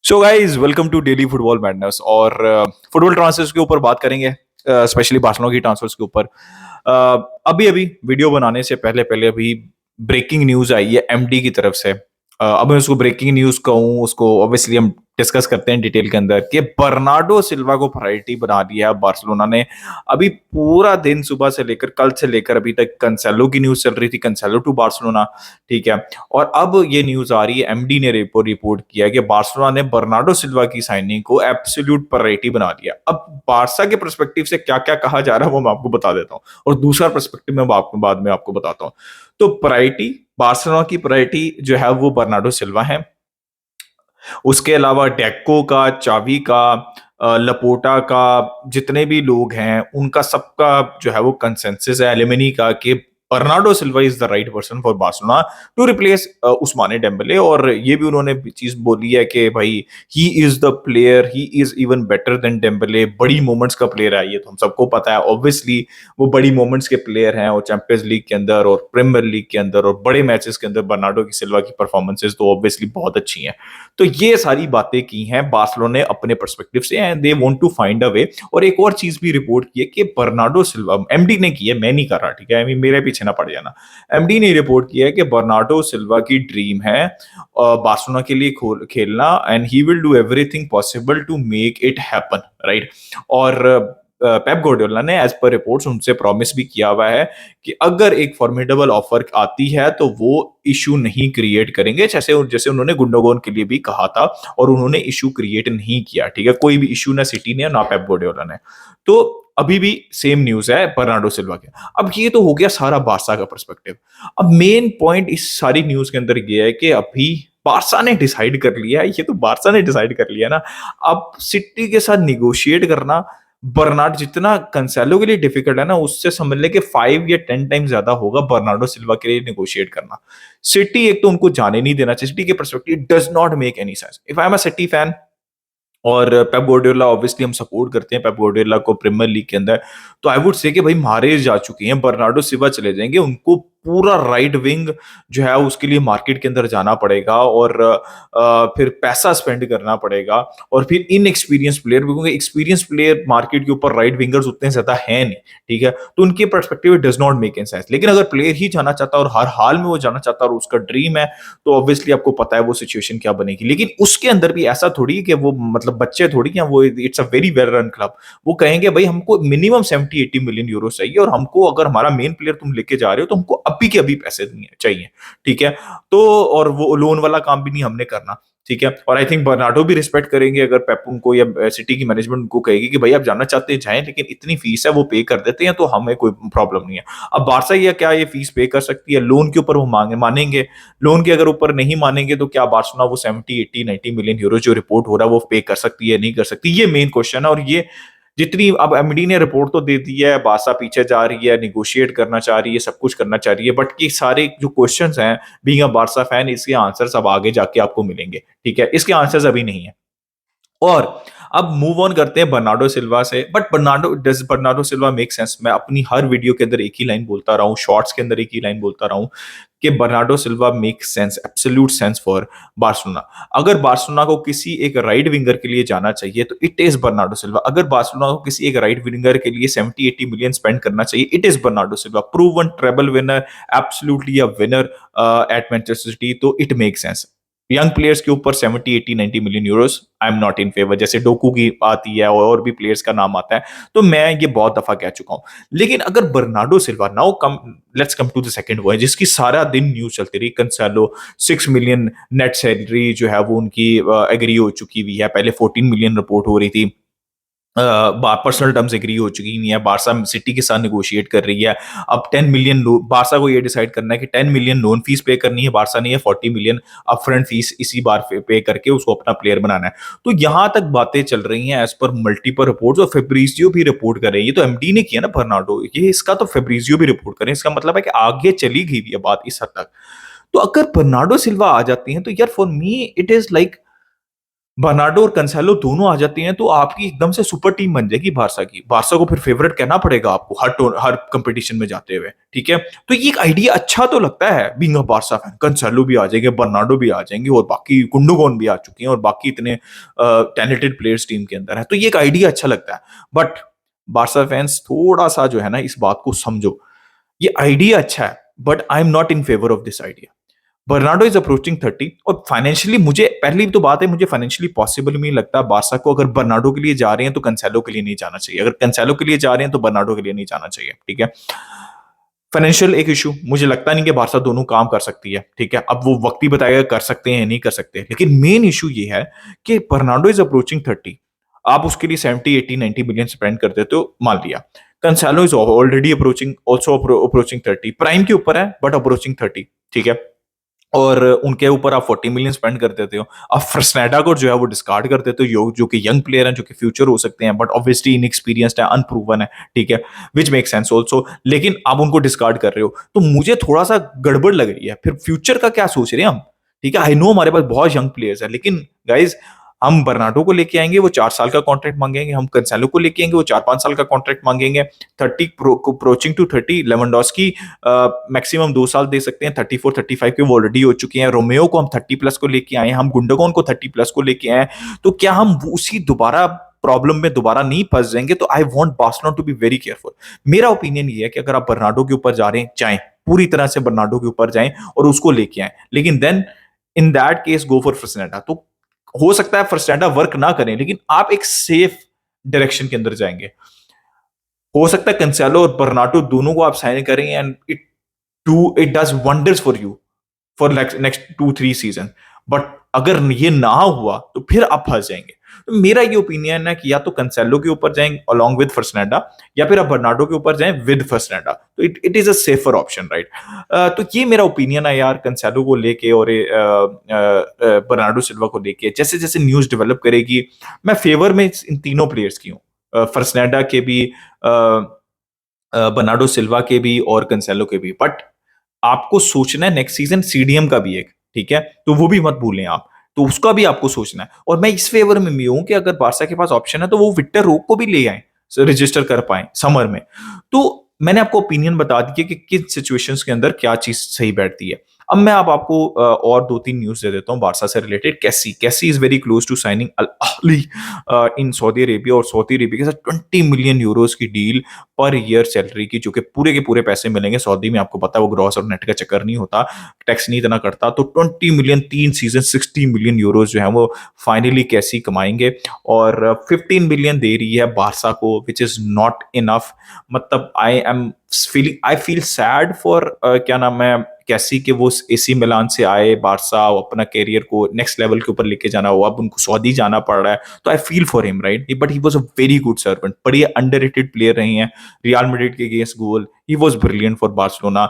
So guys welcome to daily football madness और football transfers के ऊपर बात करेंगे, स्पेशली बार्सिलोना की ट्रांसफर्स के ऊपर। अभी अभी वीडियो बनाने से पहले पहले अभी ब्रेकिंग न्यूज आई है एमडी की तरफ से। अब मैं उसको ब्रेकिंग न्यूज कहूँ, उसको ऑब्वियसली हम डिस्कस करते हैं डिटेल के अंदर कि बर्नार्डो सिल्वा को प्रायोरिटी बना दिया है बार्सिलोना ने। अभी पूरा दिन सुबह से लेकर कल से लेकर अभी तक कंसेलो की न्यूज चल रही थी, कंसेलो टू बार्सिलोना। ठीक है। और अब ये न्यूज आ रही है, एमडी ने रिपोर्ट किया कि बार्सिलोना ने बर्नार्डो सिल्वा की साइनिंग को एब्सोल्यूट प्रायोरिटी बना दिया। अब बारसा के पर्सपेक्टिव से क्या क्या कहा जा रहा है वो मैं आपको बता देता हूँ, और दूसरा पर्सपेक्टिव मैं आपको बाद में आपको बताता हूँ। तो प्रायोरिटी, बार्सिलोना की प्रायोरिटी जो है वो बर्नार्डो सिल्वा है। उसके अलावा डेको का, चावी का, लपोटा का, जितने भी लोग हैं उनका सबका जो है वो कंसेंसस है एलिमिनी का कि Bernardo Silva is the right person for Barcelona to replace Ousmane Dembele. और ये भी उन्होंने चीज बोली है कि भाई he is the player, he is even better than Dembele. बड़ी मोमेंट्स का प्लेयर है, ये तो हम सबको पता है ऑब्वियसली। वो बड़ी मोमेंट्स के प्लेयर हैं, और चैंपियंस लीग के अंदर और प्रीमियर लीग के अंदर और बड़े मैचेस के अंदर बर्नार्डो की सिल्वा की परफॉर्मेंसेज तो ऑब्वियसली बहुत अच्छी हैं। तो ये सारी बातें की हैं बार्सिलोना ने अपने पर्सपेक्टिव से, and they want to find a way. और एक और चीज भी रिपोर्ट की है कि बर्नार्डो सिल्वा, एमडी ने की है, मैं नहीं कर रहा, ठीक है, I mean, मेरे पीछे ना पड़ जाना। एमडी ने रिपोर्ट किया है कि बर्नार्डो सिल्वा की ड्रीम है बार्सिलोना के लिए खेलना, and he will do everything possible to make it happen, right. और पेप गार्डियोला ने एज पर रिपोर्ट्स उनसे प्रॉमिस भी किया हुआ है कि अगर एक फॉर्मिडेबल ऑफर आती है तो वो इशू नहीं क्रिएट करेंगे, जैसे जैसे उन्होंने गुंडोगन के लिए भी कहा था। और उन्होंने इशू क्रिएट नहीं किया, ठीक है, कोई भी इशू ना सिटी ने ना पेप गार्डियोला ने। तो अभी भी सेम न्यूज है बर्नार्डो सिल्वा के। अब ये तो हो गया सारा बारसा का पर्सपेक्टिव। अब मेन पॉइंट इस सारी न्यूज के अंदर ये है कि अभी बारसा ने डिसाइड कर लिया है, ये तो बारसा ने डिसाइड कर लिया ना। अब सिटी के साथ निगोशिएट करना बर्नार्ड जितना कंसेलो के लिए डिफिकल्ट है ना, उससे समझ ले कि 5 या 10 टाइम ज्यादा होगा बर्नार्डो सिल्वा के लिए नेगोशिएट करना। सिटी एक तो उनको जाने नहीं देना चाहिए, सिटी के perspective does not make any sense. If I am a city fan, और पेप गार्डियोला ऑब्वियसली हम सपोर्ट करते हैं पेप गार्डियोला को प्रीमियर लीग के अंदर, तो आई वुड से कि भाई मारे जा चुके हैं, बर्नार्डो सिल्वा चले जाएंगे, उनको पूरा राइट विंग जो है उसके लिए मार्केट के अंदर जाना पड़ेगा, और फिर पैसा स्पेंड करना पड़ेगा, और फिर इनएक्सपीरियंस प्लेयर, क्योंकि एक्सपीरियंस प्लेयर मार्केट के ऊपर राइट विंगर्स उतने ज्यादा है नहीं, ठीक है। तो उनके perspective does not make an sense. लेकिन अगर प्लेयर ही जाना चाहता है और हर हाल में वो जाना चाहता है और उसका ड्रीम है, तो ऑब्वियसली आपको पता है वो सिचुएशन क्या बनेगी। लेकिन उसके अंदर भी ऐसा थोड़ी है कि वो मतलब बच्चे थोड़ी हैं, वो it's a very well run club. वो कहेंगे भाई हमको मिनिमम 70-80 मिलियन यूरो चाहिए, और हमको अगर हमारा मेन प्लेयर तुम लेके जा रहे हो तो हमको अभी के अभी पैसे चाहिए, ठीक है। तो और वो लोन वाला काम भी नहीं हमने करना, ठीक है। और आई थिंक बर्नार्डो भी रिस्पेक्ट करेंगे अगर पेप उनको या सिटी की मैनेजमेंट उनको कहेगी कि भाई आप जाना चाहते हैं जाएं, लेकिन इतनी फीस है वो पे कर देते हैं तो हमें कोई प्रॉब्लम नहीं है। अब बारसा या क्या ये फीस पे कर सकती है? लोन के ऊपर वो मानेंगे? लोन के अगर ऊपर नहीं मानेंगे तो क्या बार्सिलोना वो 70-80-90 मिलियन यूरो जो रिपोर्ट हो रहा है वो पे कर सकती है, नहीं कर सकती? ये मेन क्वेश्चन है। और ये जितनी अब एमडी ने रिपोर्ट तो दे दी है, बारसा पीछे जा रही है, निगोशिएट करना चाह रही है, सब कुछ करना चाह रही है, बट ये सारे जो क्वेश्चंस हैं, बीइंग अ बारसा फैन, इसके आंसर्स अब आगे जाके आपको मिलेंगे, ठीक है। इसके आंसर्स अभी नहीं है। और अब मूव ऑन करते हैं बर्नार्डो सिल्वा से। But Bernardo Silva make sense? मैं अपनी हर वीडियो के अंदर एक ही लाइन बोलता रहा हूँ, शॉर्ट्स के अंदर एक ही लाइन बोलता रहा हूँ कि Bernardo Silva make sense, absolute sense for Barcelona. अगर बार्सिलोना को किसी एक राइट विंगर के लिए जाना चाहिए तो इट इज बर्नार्डो सिल्वा। अगर बार्सिलोना को किसी एक राइट विंगर के लिए 70-80 मिलियन स्पेंड करना चाहिए, it is Bernardo Silva. Proven treble winner, absolutely a winner at Manchester City, तो it make sense. Young players के ऊपर 70-80-90 million euros, I am not in favour. जैसे डोकू की आती है और भी प्लेयर्स का नाम आता है, तो मैं ये बहुत दफा कह चुका हूं। लेकिन अगर Bernardo Silva, now come, let's come to the second one जिसकी सारा दिन न्यूज चलती रही, कंसेलो 6 मिलियन नेट सैलरी जो है वो उनकी एग्री हो चुकी हुई है। पहले 14 मिलियन रिपोर्ट हो रही थी, पर्सनल टर्म्स एग्री हो चुकी हुई है, बारसा सिटी के साथ नेगोशिएट कर रही है। अब 10 मिलियन, बारसा को ये डिसाइड करना है कि 10 मिलियन लोन फीस पे करनी है बारसा ने, या 40 मिलियन अपफ्रंट फीस इसी बार पे करके उसको अपना प्लेयर बनाना है। तो यहां तक बातें चल रही हैं एज पर मल्टीपल रिपोर्ट्स, और फेब्रिजियो भी रिपोर्ट कर रहे हैं। ये तो एमडी ने किया ना बर्नार्डो, ये इसका तो फेब्रिजियो भी रिपोर्ट करें, इसका मतलब है कि आगे चली गई है बात इस हद तक। तो अगर बर्नार्डो सिल्वा आ जाती हैं तो यार for me it is like Bernardo और कंसेलो दोनों आ जाते हैं तो आपकी एकदम से सुपर टीम बन जाएगी बारसा की। बारसा को फिर फेवरेट कहना पड़ेगा आपको हर कंपटीशन में जाते हुए, ठीक है? तो ये एक आइडिया अच्छा तो लगता है बीइंग अ बारसा फैन। कंसेलो भी आ जाएंगे, बर्नार्डो भी आ जाएंगे और बाकी गुंडोगन भी आ चुके हैं और बाकी इतने टैलेंटेड प्लेयर्स टीम के अंदर है। तो ये एक आइडिया अच्छा लगता है। बट बारसा फैंस थोड़ा-सा जो है ना इस बात को समझो। ये आइडिया अच्छा है, but I am not in favour of this idea. Bernardo is approaching 30 और फाइनेंशियली मुझे पहली तो बात है, मुझे फाइनेंशियली पॉसिबल नहीं लगता बारसा को। अगर बर्नार्डो के लिए जा रहे हैं तो कंसेलो के लिए नहीं जाना चाहिए, अगर कंसेलो के लिए जा रहे हैं तो बर्नार्डो के लिए नहीं जाना चाहिए, ठीक है? फाइनेंशियल एक इशू, मुझे लगता नहीं कि बारसा दोनों काम कर सकती है, ठीक है? अब वो वक्त ही बताएगा कर सकते हैं या नहीं कर सकते, लेकिन मेन इशू ये है कि बर्नार्डो इज अप्रोचिंग 30। आप उसके लिए 70 80 90 मिलियन स्पेंड कर देते हो, मान लिया। कंसेलो is already approaching, also approaching 30, prime के ऊपर है बट अप्रोचिंग 30, ठीक है? और उनके ऊपर आप 40 मिलियन स्पेंड कर देते हो। आप फ्रेस्नेडा को जो है वो डिस्कार्ड कर देते हो, जो कि यंग प्लेयर हैं, जो कि फ्यूचर हो सकते हैं, बट ऑब्वियसली इनएक्सपीरियंस्ड है, अनप्रूवन है, ठीक है? व्हिच मेक सेंस आल्सो, लेकिन आप उनको डिस्कार्ड कर रहे हो, तो मुझे थोड़ा-सा गड़बड़ लग रही है। फिर फ्यूचर का क्या सोच रहे हैं हम? ठीक है, आई नो हमारे पास बहुत यंग प्लेयर्स हैं, लेकिन गाइस हम बर्नार्डो को लेके आएँगे, वो 4 साल का कॉन्ट्रैक्ट माँगेंगे, हम कैंसेलो को लेके आएँगे, वो 4-5 साल का कॉन्ट्रैक्ट माँगेंगे, 30 अप्रोचिंग टू 30, लेवेंडोस्की मैक्सिमम 2 साल दे सकते हैं, 34 35 के वो ऑलरेडी हो चुके हैं, रोमेयो को हम 30 प्लस को लेके आए हैं, हम गुंडोगन को 30 प्लस को लेके आए हैं, तो क्या हम उसी दोबारा प्रॉब्लम में दोबारा नहीं फंस जाएंगे? तो I want Barcelona to be very careful. मेरा ओपिनियन ये है कि अगर आप बर्नार्डो के ऊपर जा रहे हैं, जाएं, पूरी तरह से बर्नार्डो के ऊपर जाएं और उसको लेके आए, लेकिन then in that case go for Fresneda. तो हो सकता है फ्रेस्नेडा वर्क ना करें, लेकिन आप एक सेफ डायरेक्शन के अंदर जाएंगे। हो सकता है कंसेलो और बर्नार्डो दोनों को आप साइन करें and it does wonders for you for next 2-3 season. But अगर ये ना हुआ तो फिर आप फंस जाएंगे। तो मेरा ये ओपिनियन है कि या तो कंसेलो के ऊपर जाएं अलोंग विद फर्सनेडा, या फिर आप बर्नार्डो के ऊपर जाएं विद फर्सनेडा। तो it is a safer option, right? तो ये मेरा ओपिनियन है यार, कंसेलो को लेके और बर्नार्डो सिल्वा को लेके। जैसे जैसे न्यूज डेवलप करेगी, मैं फेवर में इन तीनों प्लेयर्स की हूँ, फर्सनेडा के भी, बर्नार्डो सिल्वा के भी और कंसेलो के भी। बट आपको सोचना है नेक्स्ट सीजन सीडीएम का भी एक, ठीक है? तो वो भी मत भूलें आप, तो उसका भी आपको सोचना है। और मैं इस फेवर में भी हूं कि अगर बारसा के पास ऑप्शन है तो वो विक्टर रोक को भी ले आए, रजिस्टर कर पाए समर में। तो मैंने आपको ओपिनियन बता दी कि किन सिचुएशंस के अंदर क्या चीज सही बैठती है। अब मैं अब आपको और 2-3 न्यूज़ दे देता हूँ बार्सा से related. Kessie is very close to signing Al Ahli in Saudi Arabia, और सऊदी अरेबिया के साथ 20 मिलियन यूरोज़ की डील पर ईयर सैलरी की, जो कि पूरे के पूरे पैसे मिलेंगे। सऊदी में आपको पता है वो ग्रॉस और नेट का चक्कर नहीं होता, टैक्स नहीं इतना कटता। तो 20 मिलियन 3 सीज़न 60 मिलियन यूरोज़ जो हैं वो फाइनली कैसी कमाएँगे, और 15 मिलियन दे रही है बार्सा को, व्हिच इज़ नॉट इनफ। मतलब आई फील सैड फॉर क्या नाम है, कैसी कि वो एसी मिलान से आए बारसा, वो अपना कैरियर को नेक्स्ट लेवल के ऊपर लेके जाना हुआ, अब उनको सऊदी जाना पड़ रहा है। तो I feel for him, right? But he was a very good servant, बड़ी अंडररेटेड प्लेयर रहे हैं। रियल मैड्रिड के against goal, he was brilliant for Barcelona,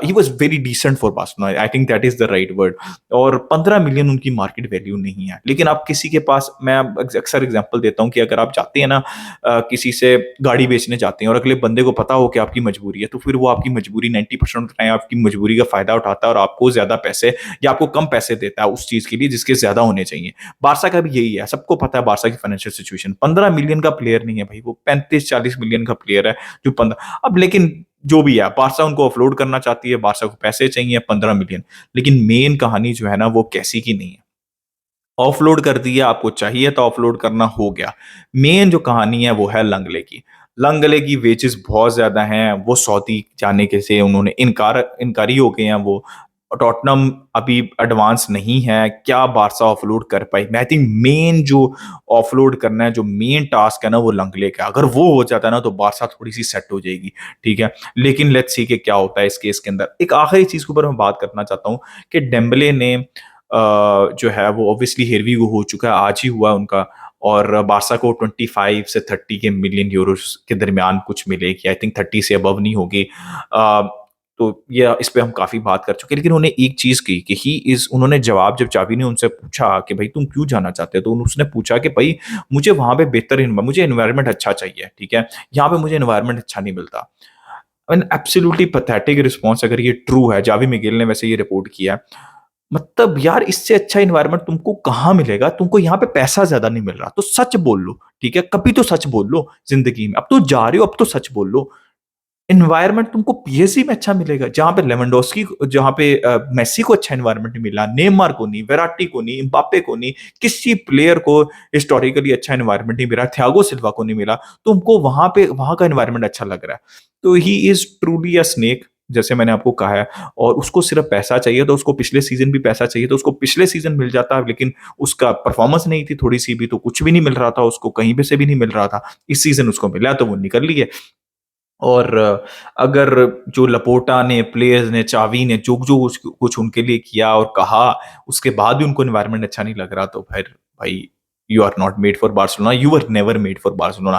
he was very decent for Barcelona, I think that is the right word. और 15 million उनकी market value नहीं है। लेकिन आप किसी के पास, मैं अक्सर एग्जांपल देता हूं कि अगर आप जाते हैं ना, किसी से गाड़ी बेचने जाते हैं और अगले बंदे को पता हो कि आपकी मजबूरी है, तो फिर वो आपकी मजबूरी 90% टाइम आपकी मजबूरी का फायदा उठाता है और आपको ज्यादा पैसे या आपको कम पैसे देता है उस चीज के लिए जिसके ज्यादा होने चाहिए। बारसा का भी यही है, सबको पता है बारसा की फाइनेंशियल सिचुएशन। 15 मिलियन का प्लेयर नहीं है भाई, वो 35-40 मिलियन का प्लेयर है जो 15। अब लेकिन जो भी है, बारसा उनको ऑफलोड करना चाहती है, बारसा को पैसे चाहिए 15 मिलियन। लेकिन मेन कहानी जो है ना वो कैसी की नहीं है। ऑफलोड कर दिया, आपको चाहिए तो ऑफलोड करना, हो गया। मेन जो कहानी है वो है लंगले की। लंगले की वेजेस बहुत ज्यादा हैं, वो सऊदी जाने के से उन्होंने इनकारी हो गए हैं। वो टॉटनहम अभी एडवांस नहीं है, क्या बारसा ऑफलोड कर पाई? मैं थिंक मेन जो ऑफलोड करना है, जो मेन टास्क है ना, वो लंगले का। अगर वो हो जाता है ना तो बारसा थोड़ी सी सेट हो जाएगी, ठीक है? लेकिन लेट्स सी कि क्या होता है इस केस के अंदर। एक आखिरी चीज के ऊपर मैं बात करना चाहता हूँ कि डेम्बले ने जो है वो ऑब्वियसली हेरवी को हो चुका है, आज ही हुआ उनका। और बारसा को 25 से 30 के मिलियन यूरोस के दरमियान कुछ मिलेगी, आई थिंक 30 से अबव नहीं होगी। तो ये इस पे हम काफी बात कर चुके हैं। लेकिन उन्होंने एक चीज की कि ही इज उन्होंने जवाब, जब चावी ने उनसे पूछा कि भाई तुम क्यों जाना चाहते हो, तो उसने पूछा कि भाई मुझे वहां पे बेहतर मुझे एनवायरनमेंट अच्छा चाहिए, ठीक है? यहाँ पे मुझे एनवायरनमेंट अच्छा नहीं मिलता। एन एब्सोल्युटली पैथेटिक रिस्पॉन्स, अगर ये ट्रू है। जावी मिगेल ने वैसे ये रिपोर्ट किया है। मतलब यार इससे अच्छा एनवायरनमेंट तुमको कहाँ मिलेगा? तुमको यहाँ पे पैसा ज़्यादा नहीं मिल रहा, तो सच बोल लो, ठीक है? कभी तो सच बोल लो ज़िंदगी में। अब तो जा रहे हो, अब तो सच बोल लो। एनवायरनमेंट तुमको पीएसजी में अच्छा मिलेगा, जहाँ पे लेवेंडोस्की जहाँ पे मेसी को अच्छा एनवायरनमेंट नहीं मिला, नेमार को नहीं, वेराटी को नहीं, एम्बाप्पे को नहीं, किसी प्लेयर को हिस्टोरिकली अच्छा एनवायरनमेंट नहीं मिला, थियागो सिल्वा को नहीं मिला, तुमको वहाँ का एनवायरनमेंट अच्छा लग रहा है। तो he is truly a snake जैसे मैंने आपको कहा है और उसको सिर्फ पैसा चाहिए तो उसको पिछले सीज़न भी पैसा चाहिए तो उसको पिछले सीज़न मिल जाता लेकिन उसका परफॉर्मेंस नहीं थी थोड़ी-सी भी तो कुछ भी नहीं मिल रहा था उसको, कहीं पे से भी नहीं मिल रहा था। इस सीज़न उसको मिला तो वो निकल लिए। और अगर जो लपोर्टा ने, प्लेयर्स ने, चावी ने जो-जो कुछ उनके लिए किया और कहा, उसके बाद भी उनको एनवायरनमेंट अच्छा नहीं लग रहा तो फिर भाई you are not made for Barcelona, you were never made for Barcelona.